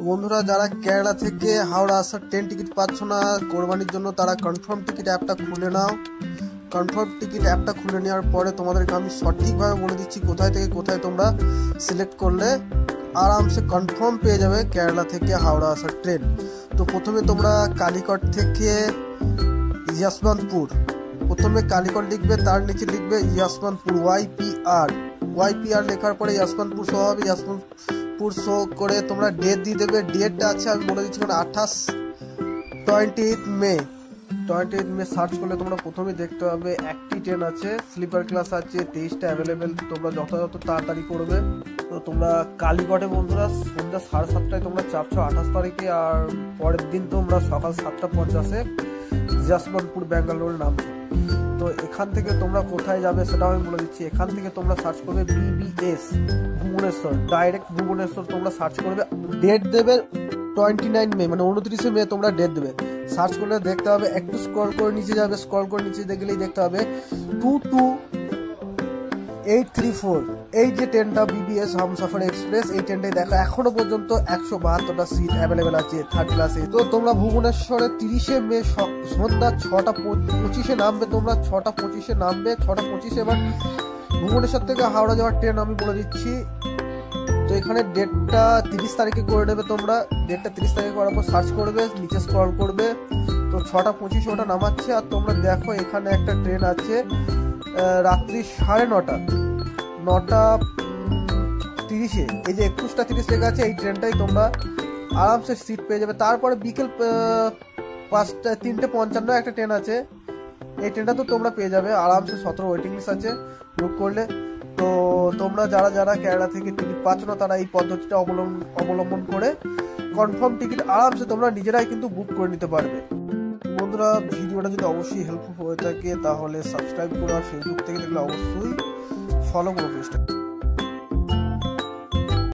বন্ধুরা যারা কেরালা থেকে হাওড়া আসার ট্রেন টিকিট পাচ্ছ না কোরবানির জন্য, তারা কনফার্ম টিকিট অ্যাপটা খুলে নাও। কনফার্ম টিকিট অ্যাপটা খুলে নেওয়ার পরে তোমাদেরকে আমি সঠিকভাবে বলে দিচ্ছি কোথায় থেকে কোথায় তোমরা সিলেক্ট করলে আরামসে কনফার্ম পেয়ে যাবে কেরালা থেকে হাওড়া আসার ট্রেন। তো প্রথমে তোমরা কালিকট থেকে যশবন্তপুর, প্রথমে কালিকট লিখবে, তার নিচে লিখবে যশবন্তপুর, ওয়াইপিআর লেখার পরে যশবন্তপুর শো হবে। যশবন্তপুর শো করে তোমরা ডেট দিয়ে দেবে। ডেটটা আছে আমি বলে দিচ্ছি 28 মে। সার্চ করলে তোমরা প্রথমে দেখতে পাবে একটি ট্রেন আছে, স্লিপার ক্লাস আছে, 23টা অ্যাভেলেবেল। তোমরা যথাযথ তাড়াতাড়ি করবে। তো তোমরা কালীঘাটে বন্ধুরা সন্ধ্যা 7:30টায় তোমরা চাপছো 28 তারিখে, আর পরের দিন তোমরা সকাল 7:50-এ যশবন্তপুর ব্যাঙ্গালোর নামছো। তো এখান থেকে তোমরা কোথায় যাবে সেটাও আমি বলে দিচ্ছি। এখান থেকে তোমরা সার্চ করবে BBS ভুবনেশ্বর, ডাইরেক্ট ভুবনেশ্বর তোমরা সার্চ করবে। ডেট দেবে 29 মে, মানে 29 মে তোমরা ডেট দেবে। সার্চ করলে দেখতে হবে, একটু স্ক্রল করে নিচে যাবে, স্ক্রল করে নিচে দেখলেই দেখতে হবে 22834, এই যে ট্রেনটা BBS হামসফর এক্সপ্রেস, এই ট্রেনটাই দেখো এখনো পর্যন্ত 172টা সিট অ্যাভেলেবেল আছে থার্ড ক্লাসে। তো তোমরা ভুবনেশ্বরে 30 মে সন্ধ্যা 6:25 নামবে। তোমরা 6:25 নামবে। 6:25 এবার ভুবনেশ্বর থেকে হাওড়া যাওয়ার ট্রেন আমি বলে দিচ্ছি। তো এখানে ডেটটা 30 তারিখে করে নেবে তোমরা। ডেটটা 30 তারিখে করার পর সার্চ করবে, নিচে স্ক্রল করবে, তো 6:25 ওটা নামাচ্ছে। আর তোমরা দেখো এখানে একটা ট্রেন আছে রাত্রি 9:30, এই যে 21:30 লেখা আছে, এই ট্রেনটাই তোমরা আরামসে সিট পেয়ে যাবে। তারপরে বিকেল 3:55 একটা ট্রেন আছে, এই ট্রেনটা তো তোমরা পেয়ে যাবে আরামসে। 17 ওয়েটিং লিস্ট আছে বুক করলে। তো তোমরা যারা কেরালা থেকে টিকিট পাচ্ছ না, তারা এই পদ্ধতিটা অবলম্বন করে কনফার্ম টিকিট আরামসে তোমরা নিজেরাই কিন্তু বুক করে নিতে পারবে। বন্ধুরা ভিডিওটা যদি অবশ্যই হেল্পফুল হয়ে থাকে তাহলে সাবস্ক্রাইব করো, আর ফেসবুক থেকে দেখলে অবশ্যই ফলো করো পেজটা।